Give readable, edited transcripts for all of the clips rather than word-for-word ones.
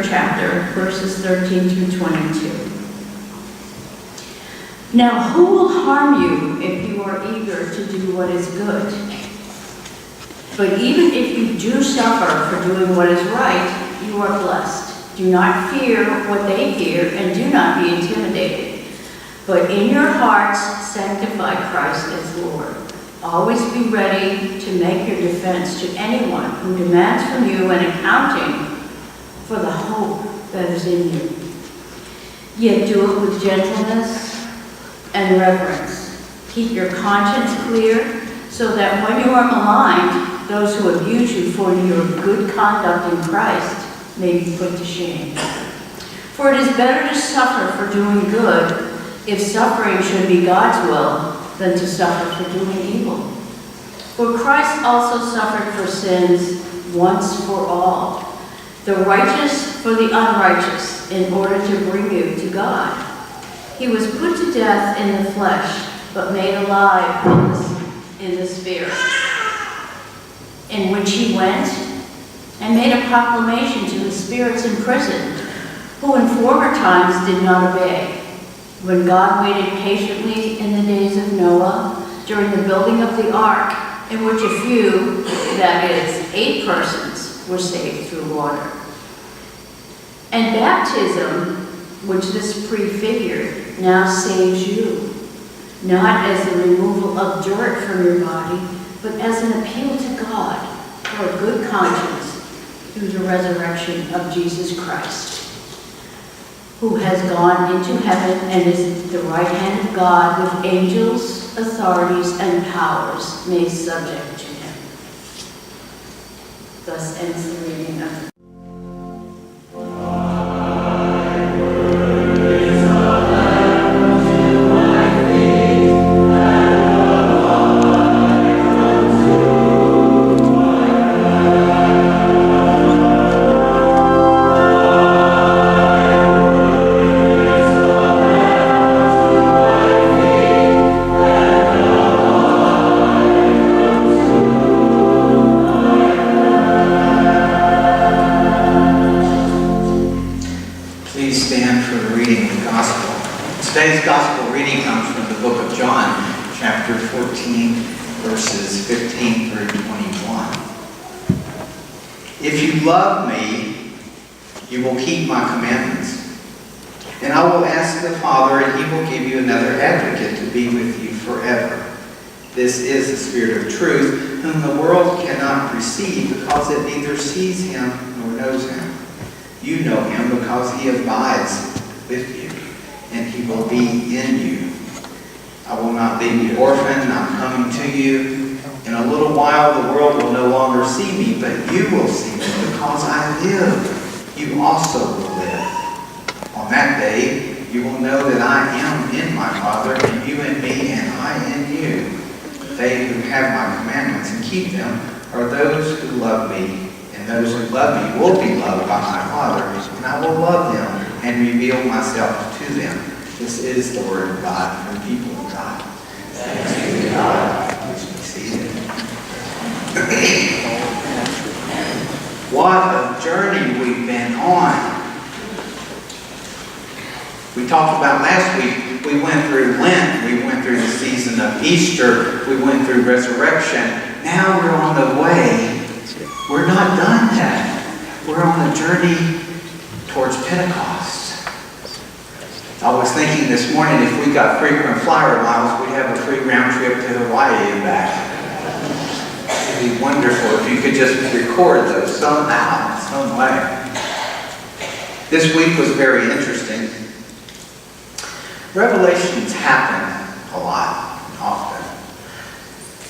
3rd chapter, verses 13 through 22. Now who will harm you if you are eager to do what is good? But even if you do suffer for doing what is right, you are blessed. Do not fear what they fear, and do not be intimidated. But in your hearts, sanctify Christ as Lord. Always be ready to make your defense to anyone who demands from you an accounting for the hope that is in you. Yet do it with gentleness and reverence. Keep your conscience clear, so that when you are maligned, those who abuse you for your good conduct in Christ may be put to shame. For it is better to suffer for doing good, if suffering should be God's will, than to suffer for doing evil. For Christ also suffered for sins once for all, the righteous for the unrighteous, in order to bring you to God. He was put to death in the flesh, but made alive in the spirit, in which he went and made a proclamation to the spirits in prison, who in former times did not obey, when God waited patiently in the days of Noah, during the building of the ark, in which a few, that is, 8 persons, were saved through water. And baptism, which this prefigured, now saves you, not as the removal of dirt from your body, but as an appeal to God for a good conscience through the resurrection of Jesus Christ, who has gone into heaven and is at the right hand of God, with angels, authorities, and powers made subject to him. Thus ends the reading of the Today's gospel reading comes from the book of John, chapter 14, verses 15 through 21. If you love me, you will keep my commandments. And I will ask the Father, and he will give you another advocate to be with you forever. This is the Spirit of truth, whom the world cannot receive, because it neither sees him nor knows him. You know him because he abides with you, and he will be in you. I will not leave you orphan. I'm coming to you. In a little while the world will no longer see me, but you will see me, because I live. You also will live. On that day you will know that I am in my Father, and you in me, and I in you. They who have my commandments and keep them are those who love me, and those who love me will be loved by my Father, and I will love them and reveal myself to them. This is the word of God for the people of God. Thanks be to God. Please be seated. What a journey we've been on. We talked about last week, we went through Lent, we went through the season of Easter, we went through resurrection. Now we're on the way. We're not done yet. We're on the journey towards Pentecost. I was thinking this morning, if we got frequent flyer miles, we'd have a free round trip to Hawaii and back. It'd be wonderful if you could just record those somehow, some way. This week was very interesting. Revelations happen a lot, often.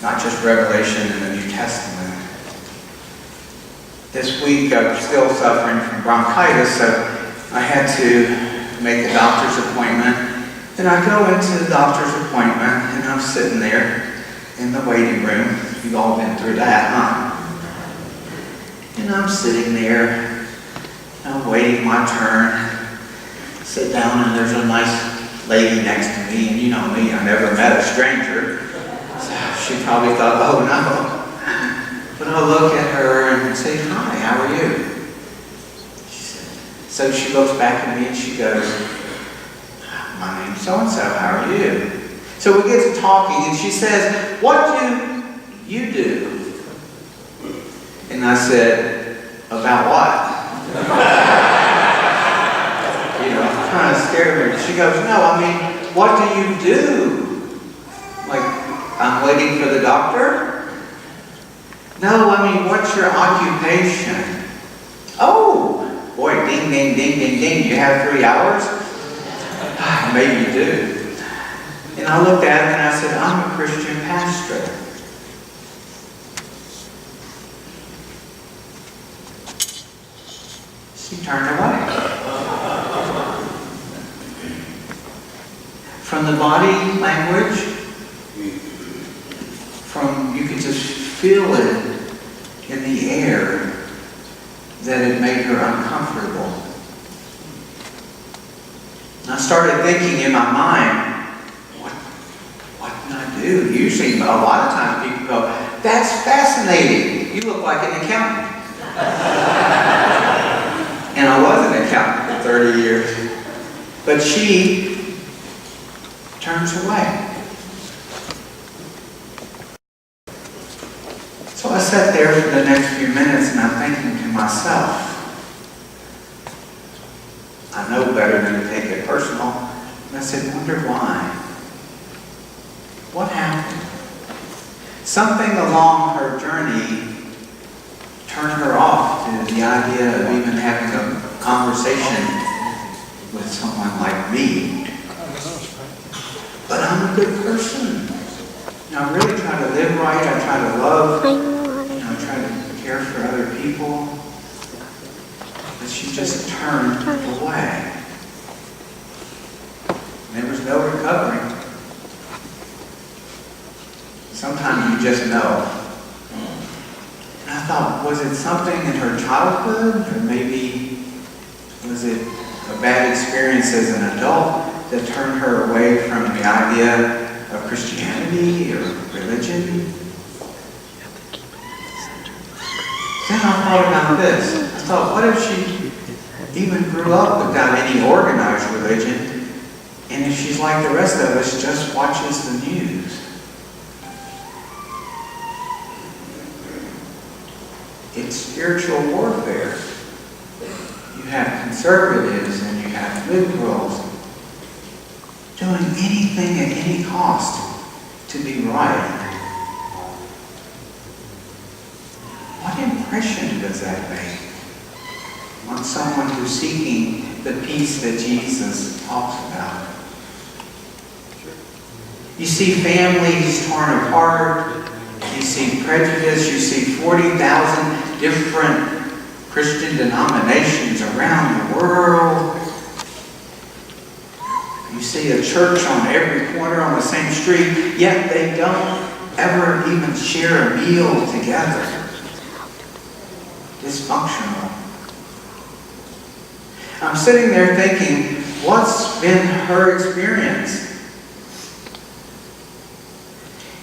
Not just Revelation in the New Testament. This week I'm still suffering from bronchitis, so I had to make a doctor's appointment. And I go into the doctor's appointment, and I'm sitting there in the waiting room. You've all been through that, huh? And I'm sitting there, I'm waiting my turn. Sit down, and there's a nice lady next to me, and you know me, I never met a stranger. So she probably thought, oh no. But I look at her and say, hi, how are you? She said, So she looks back at me and she goes, "My name's so-and-so, how are you?" So we get to talking and she says, "What do you do?" And I said, "About what?" Trying to scare her. She goes, "No, I mean, what do you do?" Like, I'm waiting for the doctor? "No, I mean, what's your occupation?" "Oh, boy, ding, ding, ding, ding, ding. You have 3 hours?" "Maybe you do." And I looked at her and I said, "I'm a Christian pastor." She turned away. From the body language, you could just feel it in the air that it made her uncomfortable. And I started thinking in my mind, what can I do? Usually, a lot of times people go, "That's fascinating. You look like an accountant." And I was an accountant for 30 years. But she turns away. So I sat there for the next few minutes and I'm thinking to myself, I know better than to take it personal. And I said, wonder why? What happened? Something along her journey turned her off to the idea of even having a conversation with someone like me. But I'm a good person. I really try to live right. I try to love. I try to care for other people. But she just turned away. There was no recovery. Sometimes you just know. And I thought, was it something in her childhood? Or maybe was it a bad experience as an adult that turned her away from the idea of Christianity or religion? Then I thought about this. I thought, what if she even grew up without any organized religion, and if she's like the rest of us, just watches the news? It's spiritual warfare. You have conservatives and you have liberals doing anything at any cost to be right. What impression does that make on someone who's seeking the peace that Jesus talks about? You see families torn apart. You see prejudice. You see 40,000 different Christian denominations around the world. You see a church on every corner on the same street, yet they don't ever even share a meal together. Dysfunctional. I'm sitting there thinking, what's been her experience?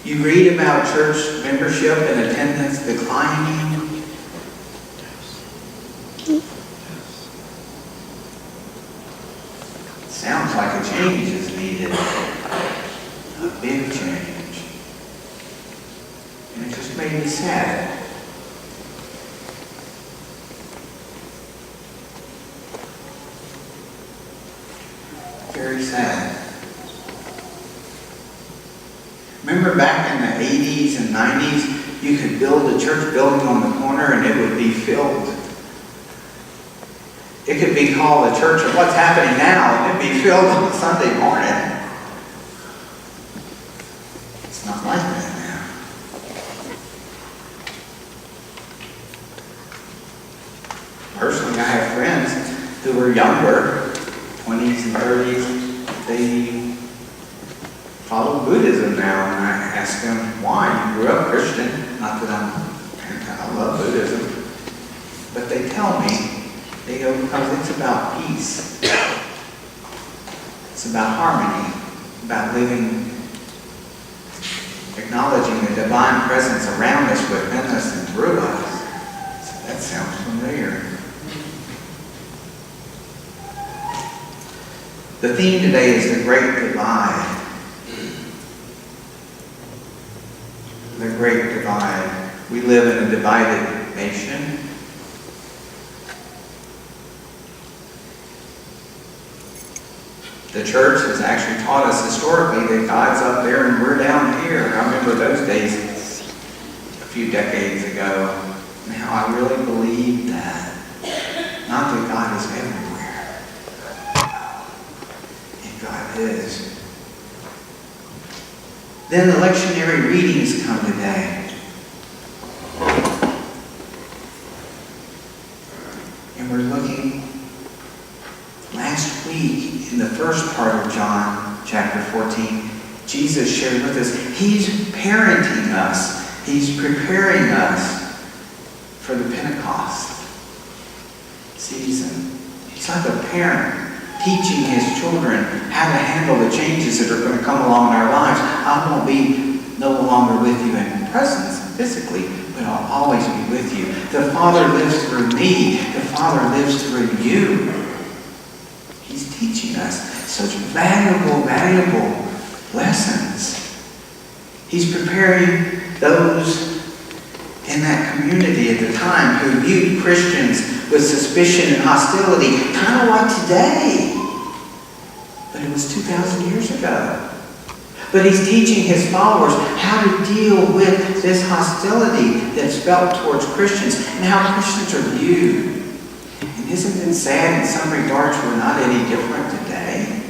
You read about church membership and attendance declining. Sounds like a change is needed. A big change. And it just made me sad. Very sad. Remember back in the 80s and 90s, you could build a church building on the corner and it would be filled. It could be called a church of what's happening now, and it'd be filled on Sunday morning. It's not like that now. Personally, I have friends who were younger, 20s and 30s. They follow Buddhism now, and I ask them why. You grew up Christian. Not that I love Buddhism. But they tell me, they go, because it's about peace. It's about harmony, about living, acknowledging the divine presence around us, within us, and through us. So that sounds familiar. The theme today is the Great Divide. The Great Divide. We live in a divided nation. The church has actually taught us historically that God's up there and we're down here. I remember those days a few decades ago. Now I really believe that. Not that God is everywhere. And God is. Then the lectionary readings come today. And we're looking last week in the first part of John chapter 14. Jesus shared with us, He's parenting us. He's preparing us for the Pentecost season. He's like a parent teaching his children how to handle the changes that are going to come along in our lives. I won't be no longer with you in presence physically, but I'll always be with you. The Father lives through me. The Father lives through you. He's teaching us such valuable lessons. He's preparing those in that community at the time who viewed Christians with suspicion and hostility, kind of like today. But it was 2,000 years ago. But he's teaching his followers how to deal with this hostility that's felt towards Christians and how Christians are viewed. And isn't it sad in some regards we're not any different today?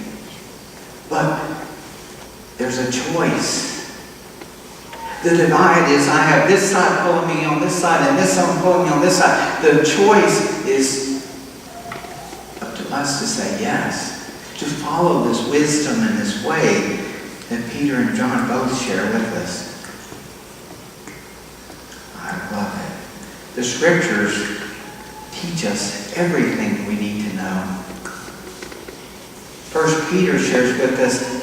But there's a choice. The divide is I have this side pulling me on this side and this side pulling me on this side. The choice is up to us to say yes, to follow this wisdom and this way that Peter and John both share with us. I love it. The scriptures teach us everything we need to know. First Peter shares with us,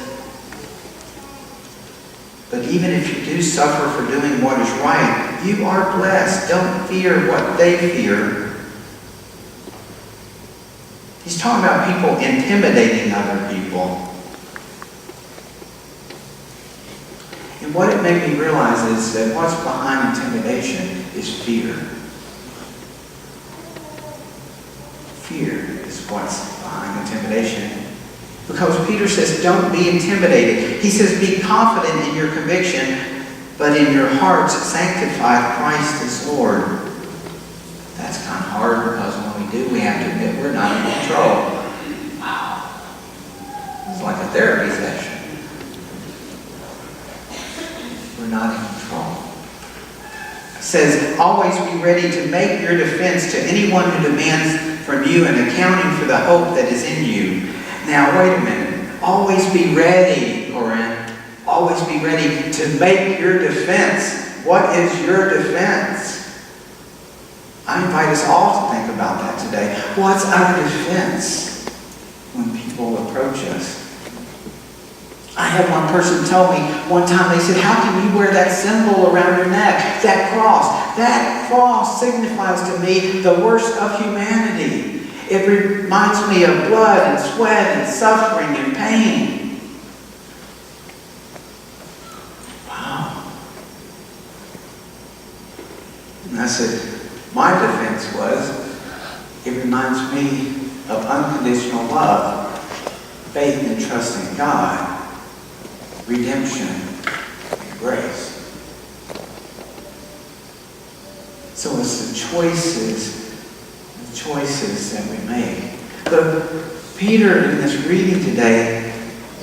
but even if you do suffer for doing what is right, you are blessed. Don't fear what they fear. He's talking about people intimidating other people. And what it made me realize is that what's behind intimidation is fear. Fear is what's behind intimidation. Because Peter says, don't be intimidated. He says, be confident in your conviction, but in your hearts sanctify Christ as Lord. That's kind of hard because when we do, we have to admit we're not in control. Wow. It's like a therapy session. We're not in control. It says, always be ready to make your defense to anyone who demands from you an accounting for the hope that is in you. Now, wait a minute. Always be ready, Corinne. Always be ready to make your defense. What is your defense? I invite us all to think about that today. What's our defense when people approach us? I had one person tell me one time, they said, how can you wear that symbol around your neck? That cross. That cross signifies to me the worst of humanity. It reminds me of blood and sweat and suffering and pain. Wow. And I said, my defense was, it reminds me of unconditional love, faith and trust in God, redemption and grace. So it's the choices that we make. But Peter in this reading today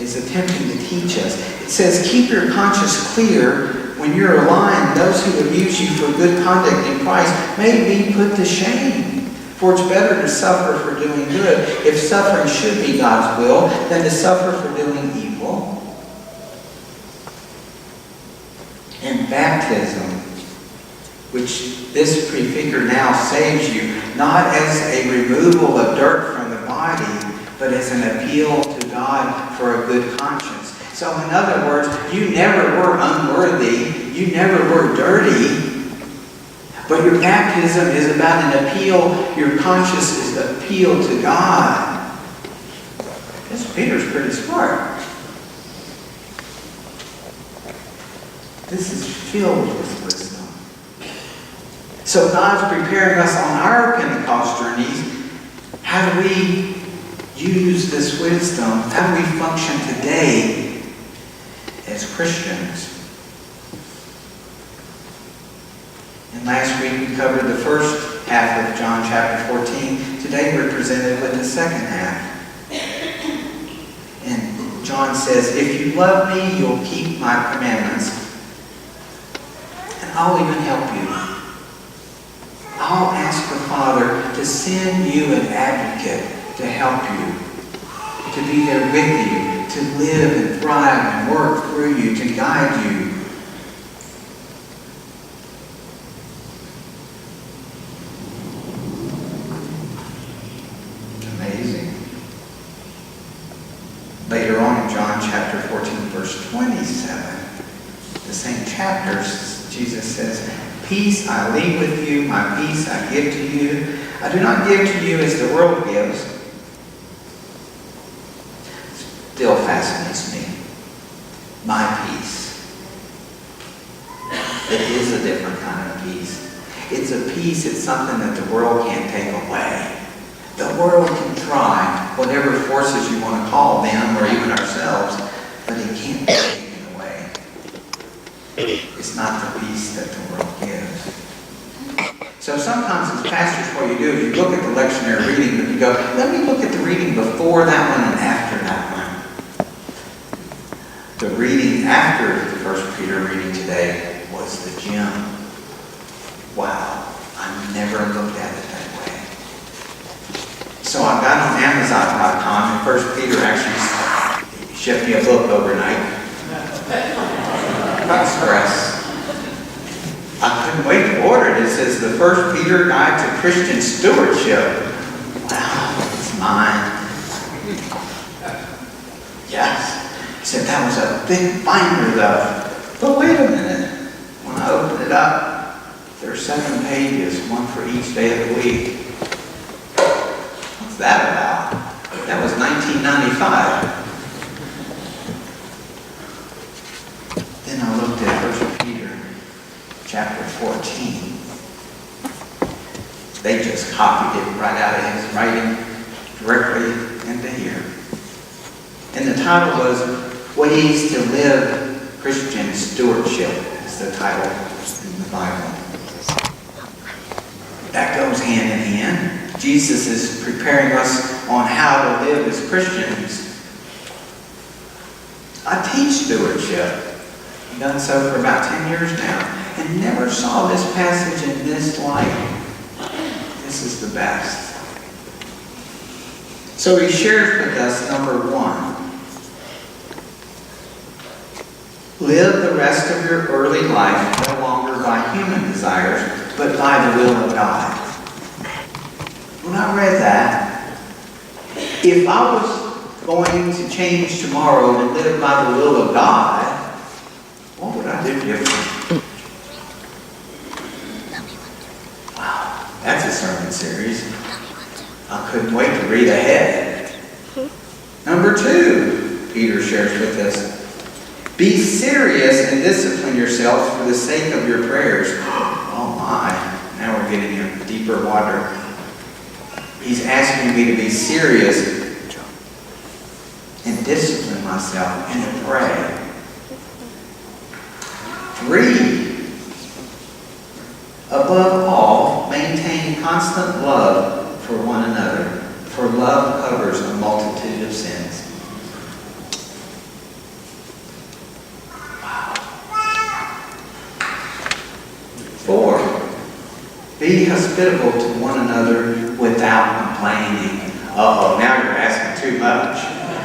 is attempting to teach us. It says, keep your conscience clear when you're aligned. Those who abuse you for good conduct in Christ may be put to shame. For it's better to suffer for doing good. If suffering should be God's will, than to suffer for doing evil. And baptism, which this prefigure now saves you, not as a removal of dirt from the body, but as an appeal to God for a good conscience. So in other words, you never were unworthy, you never were dirty, but your baptism is about an appeal, your conscience is an appeal to God. That's Peter's pretty smart. This is filled with wisdom. So God's preparing us on our Pentecost journeys. How do we use this wisdom? How do we function today as Christians? And last week we covered the first half of John chapter 14. Today we're presented with the second half. And John says, if you love me, you'll keep my commandments. And I'll even help you. I'll ask the Father to send you an advocate to help you, to be there with you, to live and thrive and work through you, to guide you. Amazing. Later on in John chapter 14, verse 27, the same chapters, Jesus says, peace I leave with you, my peace I give to you. I do not give to you as the world gives. Still fascinates me. My peace. It is a different kind of peace. It's a peace, it's something that the world can't take away. The world can try, whatever forces you want to call them or even ourselves, but it can't be taken away. It's not the peace that the world gives. So sometimes as pastors, what you do is you look at the lectionary reading and you go, let me look at the reading before that one and after that one. The reading after the 1 Peter reading today was the gem. Wow, I never looked at it that way. So I got on Amazon.com and 1 Peter actually shipped me a book overnight. Express. I couldn't wait to order it. It says the 1 Peter Guide to Christian Stewardship. Wow, it's mine. Yes. He said that was a big binder though. But wait a minute. When I opened it up, there are 7 pages, one for each day of the week. What's that about? That was 1995. Then I looked at 1 Peter chapter 14. They just copied it right out of his writing directly into here. And the title was Ways to Live Christian Stewardship is the title in the Bible. That goes hand in hand. Jesus is preparing us on how to live as Christians. I teach stewardship. I've done so for about 10 years now, and never saw this passage in this light. This is the best. So he shares with us, number 1, live the rest of your early life no longer by human desires, but by the will of God. When I read that, if I was going to change tomorrow and live by the will of God, what would I do different? Wow, that's a sermon series. I couldn't wait to read ahead. Number 2, Peter shares with us, be serious and discipline yourselves for the sake of your prayers. Oh my, now we're getting in deeper water. He's asking me to be serious and discipline myself and to pray. 3, above all, maintain constant love for one another, for love covers a multitude of sins. Wow. 4, be hospitable to one another without complaining. Uh-oh, now you're asking too much.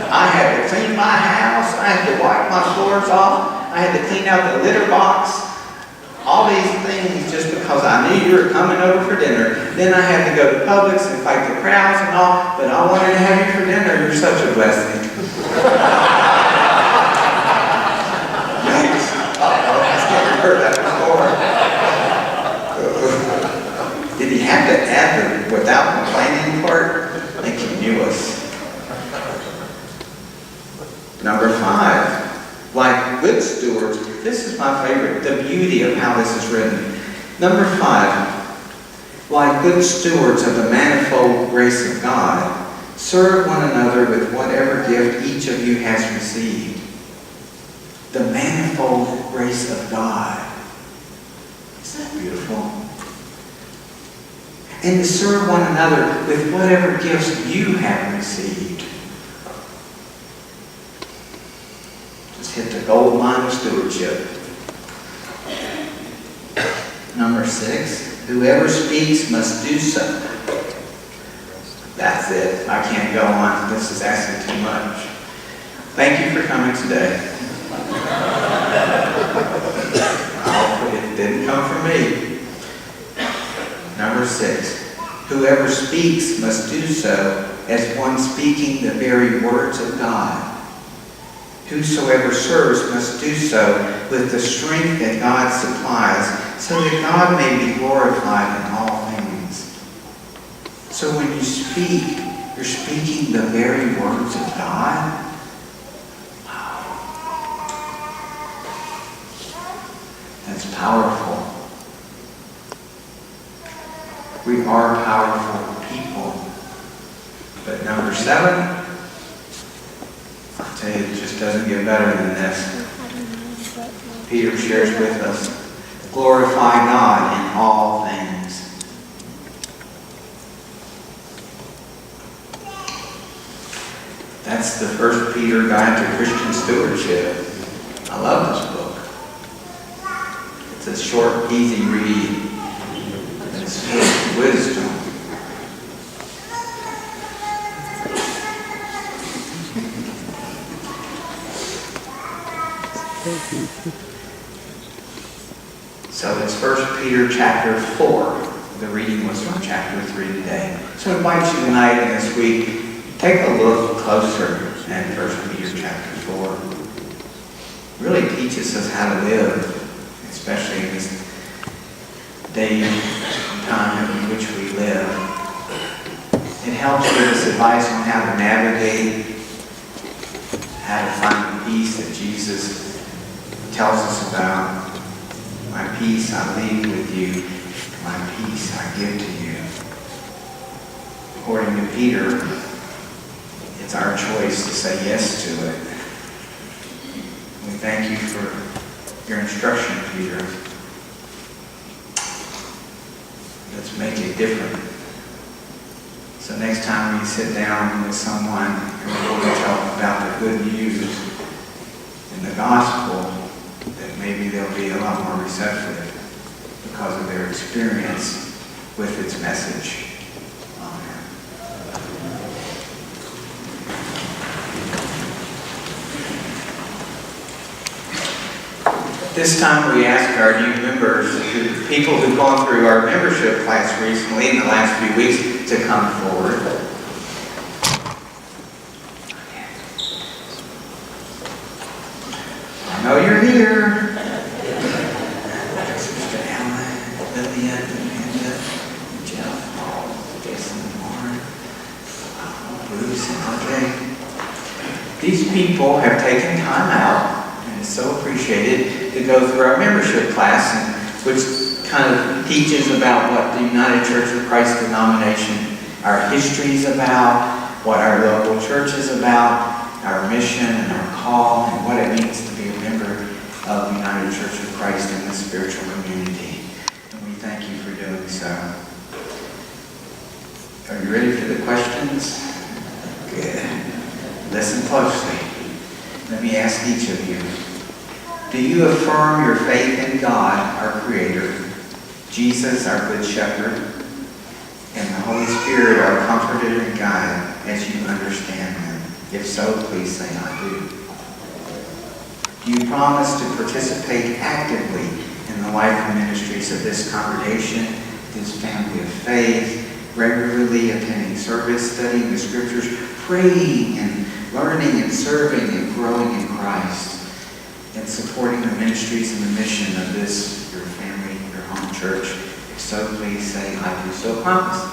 I had to clean my house. I had to wipe my floors off. I had to clean out the litter box. All these things just because I knew you were coming over for dinner. Then I had to go to Publix and fight the crowds and all. But I wanted to have you for dinner. You're such a blessing. Thanks. Uh-oh, I still heard that before. Did he have to add the without complaining part? I think he knew us. is my favorite, the beauty of how this is written. Number 5, like good stewards of the manifold grace of God, serve one another with whatever gift each of you has received. The manifold grace of God. Isn't that beautiful? And to serve one another with whatever gifts you have received. Just hit the gold mine of stewardship. Number 6, whoever speaks must do so. That's it. I can't go on. This is asking too much. Thank you for coming today. It didn't come from me. Number 6, whoever speaks must do so as one speaking the very words of God. Whosoever serves must do so with the strength that God supplies, so that God may be glorified in all things. So when you speak, you're speaking the very words of God. That's powerful. We are powerful people. But number 7, I'll tell you, it just doesn't get better than this. Peter shares with us, glorify God in all things. That's the First Peter Guide to Christian Stewardship. I love this book. It's a short, easy read. It's full of wisdom. So it's 1 Peter chapter 4. The reading was from chapter 3 today. So I invite you tonight and this week, take a look closer at 1 Peter chapter 4. It really teaches us how to live, especially in this day and time in which we live. It helps give us advice on how to navigate, how to find the peace that Jesus tells us about. My peace I leave with you, my peace I give to you. According to Peter, it's our choice to say yes to it. We thank you for your instruction, Peter. Let's make it different. So next time we sit down with someone and we're going to talk about the good news in the gospel, that maybe they'll be a lot more receptive because of their experience with its message. Amen. This time we ask our new members, people who've gone through our membership class recently in the last few weeks, to come forward. I know you're here. Sister Ellen, Lillian, Amanda, Jeff, Jason, Warren, Bruce, and RJ. These people have taken time out, and it's so appreciated, to go through our membership class, which kind of teaches about what the United Church of Christ denomination, our history is about, what our local church is about, our mission and our call, and what it means to be a member of the United Church of Christ in this spiritual community. And we thank you for doing so. Are you ready for the questions? Good. Listen closely. Let me ask each of you. Do you affirm your faith in God, our Creator, Jesus, our Good Shepherd, and the Holy Spirit, our Comforter and Guide, as you understand them? If so, please say, I do. Do you promise to participate actively in the life and ministries of this congregation, this family of faith, regularly attending service, studying the Scriptures, praying and learning and serving and growing in Christ, and supporting the ministries and the mission of this, your family, your home church? If so, please say, I do so promise.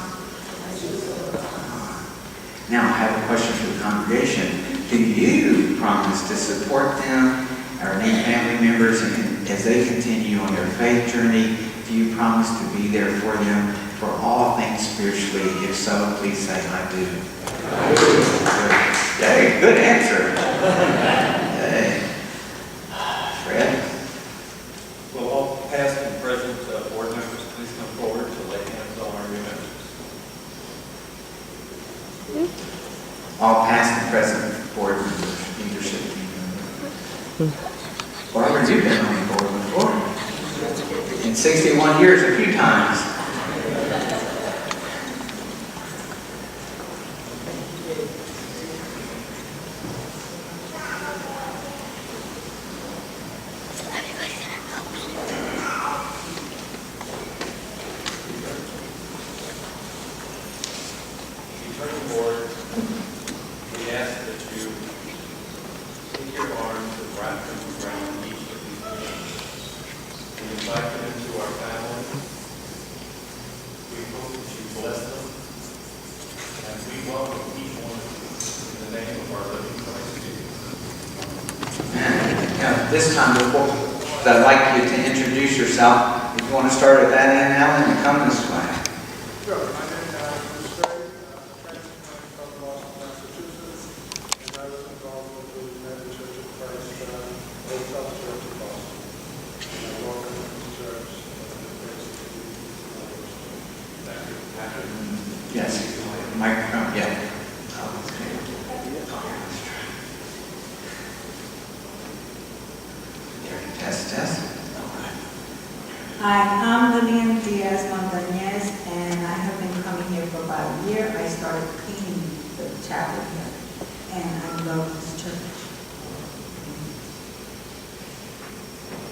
Now, I have a question for the congregation. Do you promise to support them, our new family members, and as they continue on their faith journey, if you promise to be there for them for all things spiritually. If so, please say, I do. Yay, good answer. Yay. Fred? Will all past and present board members please come forward to lay hands on our new members? All past and present board members, leadership team members. Barbara, you've been on the board before. In 61 years, a few times. Returning board, we ask that you take your arms and wrap them around each of these names. We invite them into our family. We hope that you bless them. And we welcome each one of you in the name of our living Christ Jesus. Now, this time, before, I'd like you to introduce yourself. If you want to start at that end, Alan, and come this way. Sure. My name is Bruce Gray, transplant from Boston, Massachusetts, and I was involved with the United Church of Christ, Old South Church of Boston. And I welcome to the church and the grace to be Thank you. Patrick. Yes. Microphone, yeah. Test. Hi, I'm Lillian Diaz Montañez, and I have been coming here for about a year. I started cleaning the chapel here, and I love this church.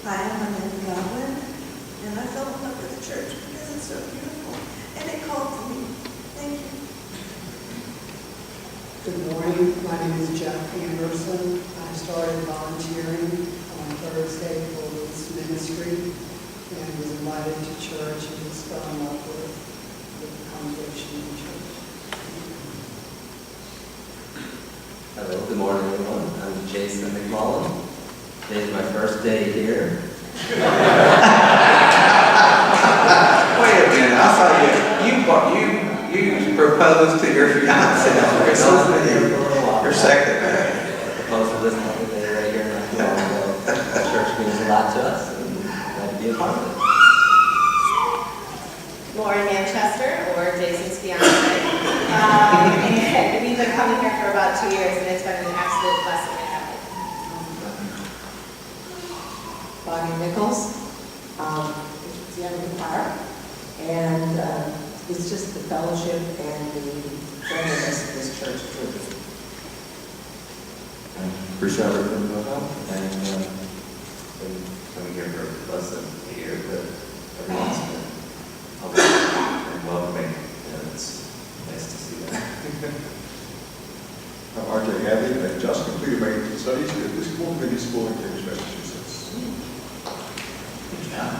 Hi, I'm Amanda Godwin, and I fell in love with the church because it's so beautiful, and it called to me. Thank you. Good morning. My name is Jeff Anderson. I started volunteering on Thursday for this ministry and was invited to church and was fell in love with the congregation in church. Hello, good morning everyone. I'm Jason McMullen. Today is my first day here. Wait a minute, I saw you proposed to your fiance. Your secretary. Proposed to listen to today right here in Lauderdale. The church means a lot to us, and glad to be a part of it. Lauren Manchester, or Jason's fiance. And we've been coming here for about 2 years, and it's been an absolute blessing and happy. Bonnie Nichols, it's the end of the choir, and it's just the fellowship and the friendliness of this church truly. Bruce Robert from Dunlap, and been coming here for less than a year, but everyone's been helpful and welcoming, and it's nice to see that. I'm RJ Hadley, and I just completed my 18 studies at Episcopal Community School in Cambridge, Massachusetts. Good job.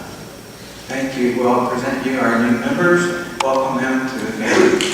Thank you. We'll present you our new members. Welcome them to the family.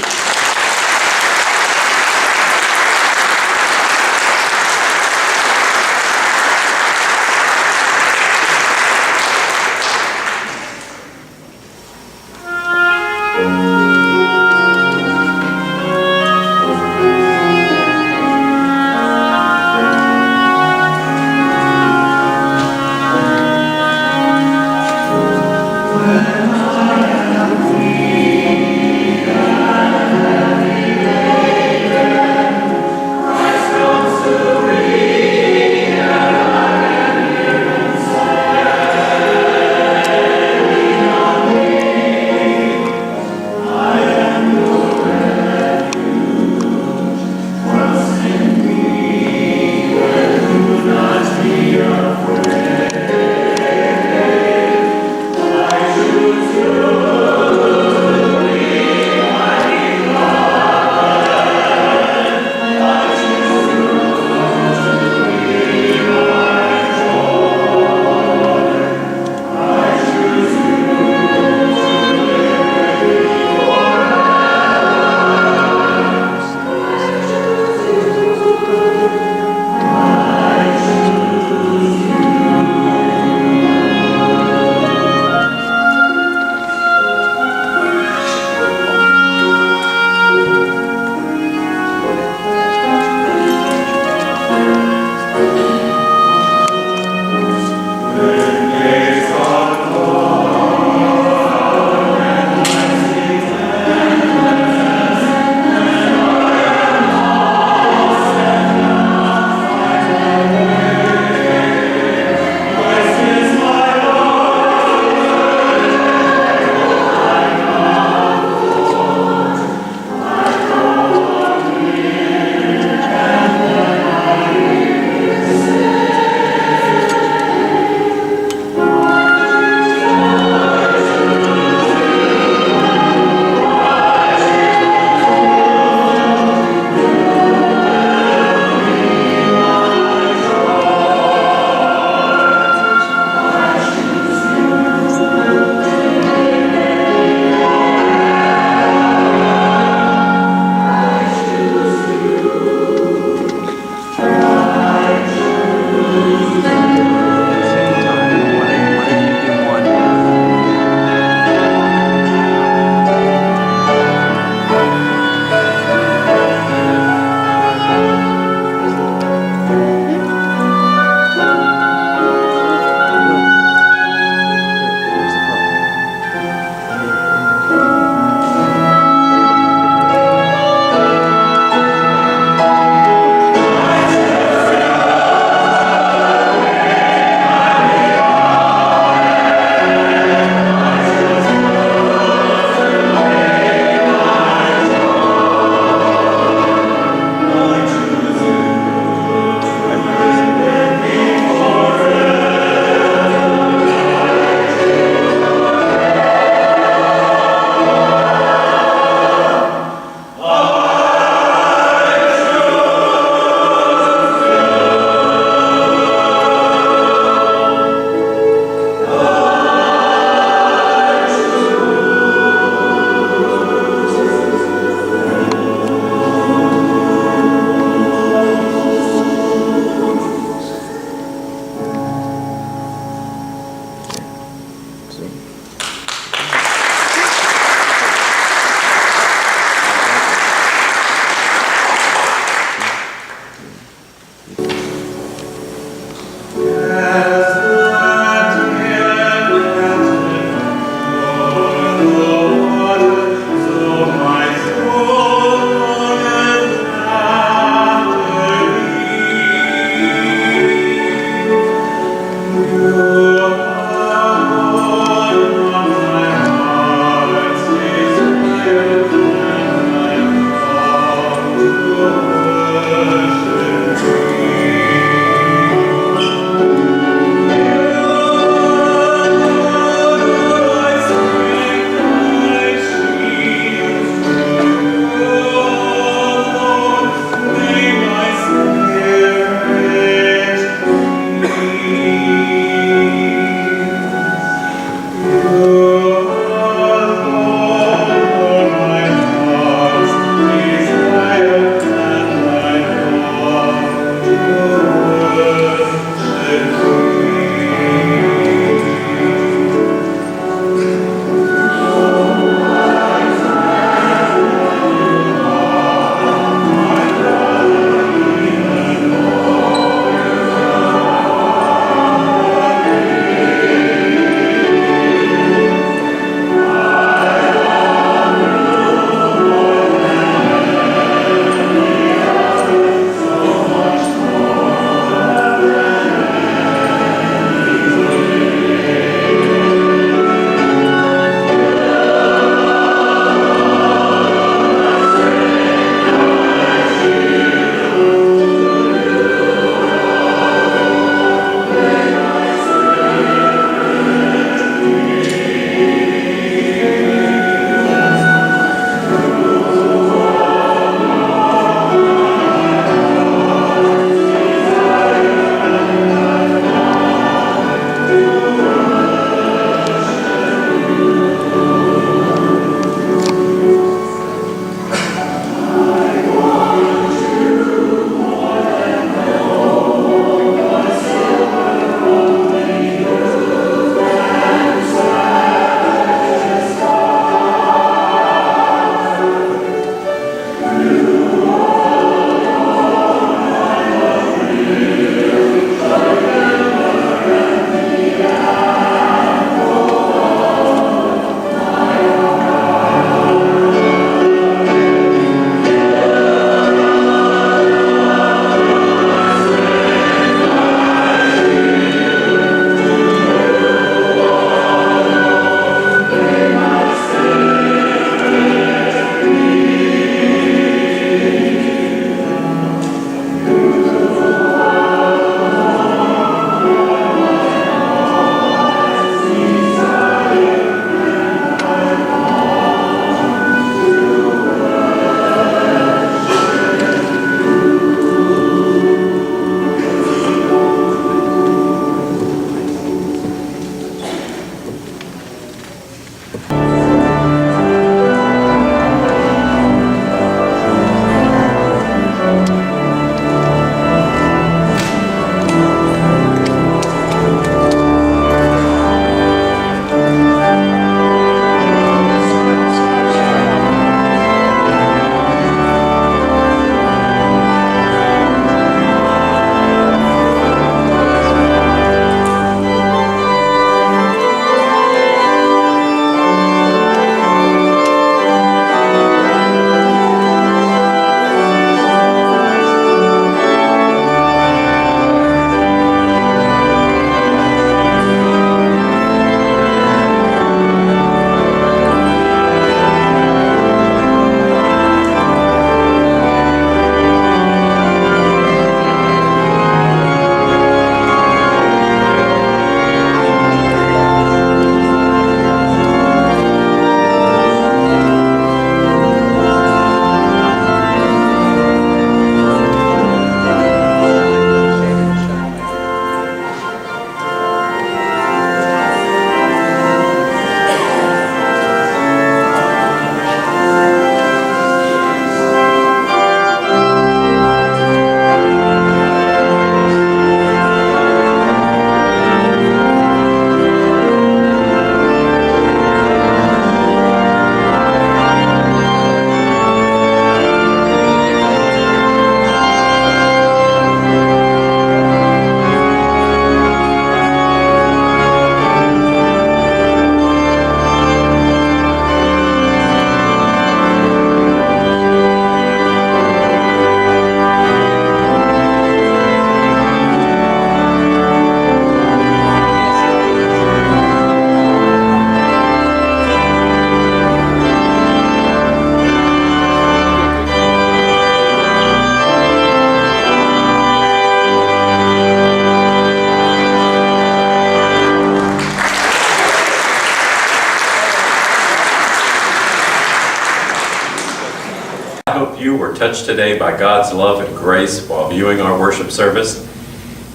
hope you were touched today by God's love and grace while viewing our worship service,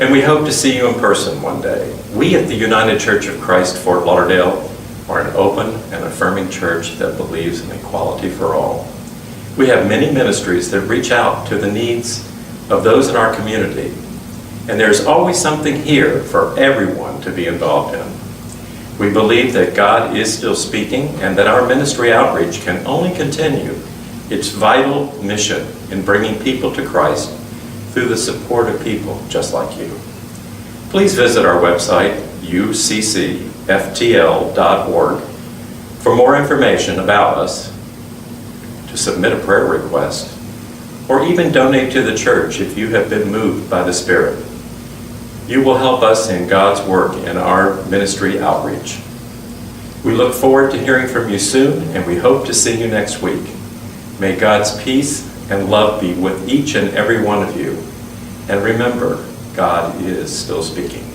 and we hope to see you in person one day. We at the United Church of Christ, Fort Lauderdale, are an open and affirming church that believes in equality for all. We have many ministries that reach out to the needs of those in our community, and there's always something here for everyone to be involved in. We believe that God is still speaking and that our ministry outreach can only continue its vital mission in bringing people to Christ through the support of people just like you. Please visit our website, uccftl.org, for more information about us, to submit a prayer request, or even donate to the church if you have been moved by the Spirit. You will help us in God's work in our ministry outreach. We look forward to hearing from you soon, and we hope to see you next week. May God's peace and love be with each and every one of you. And remember, God is still speaking.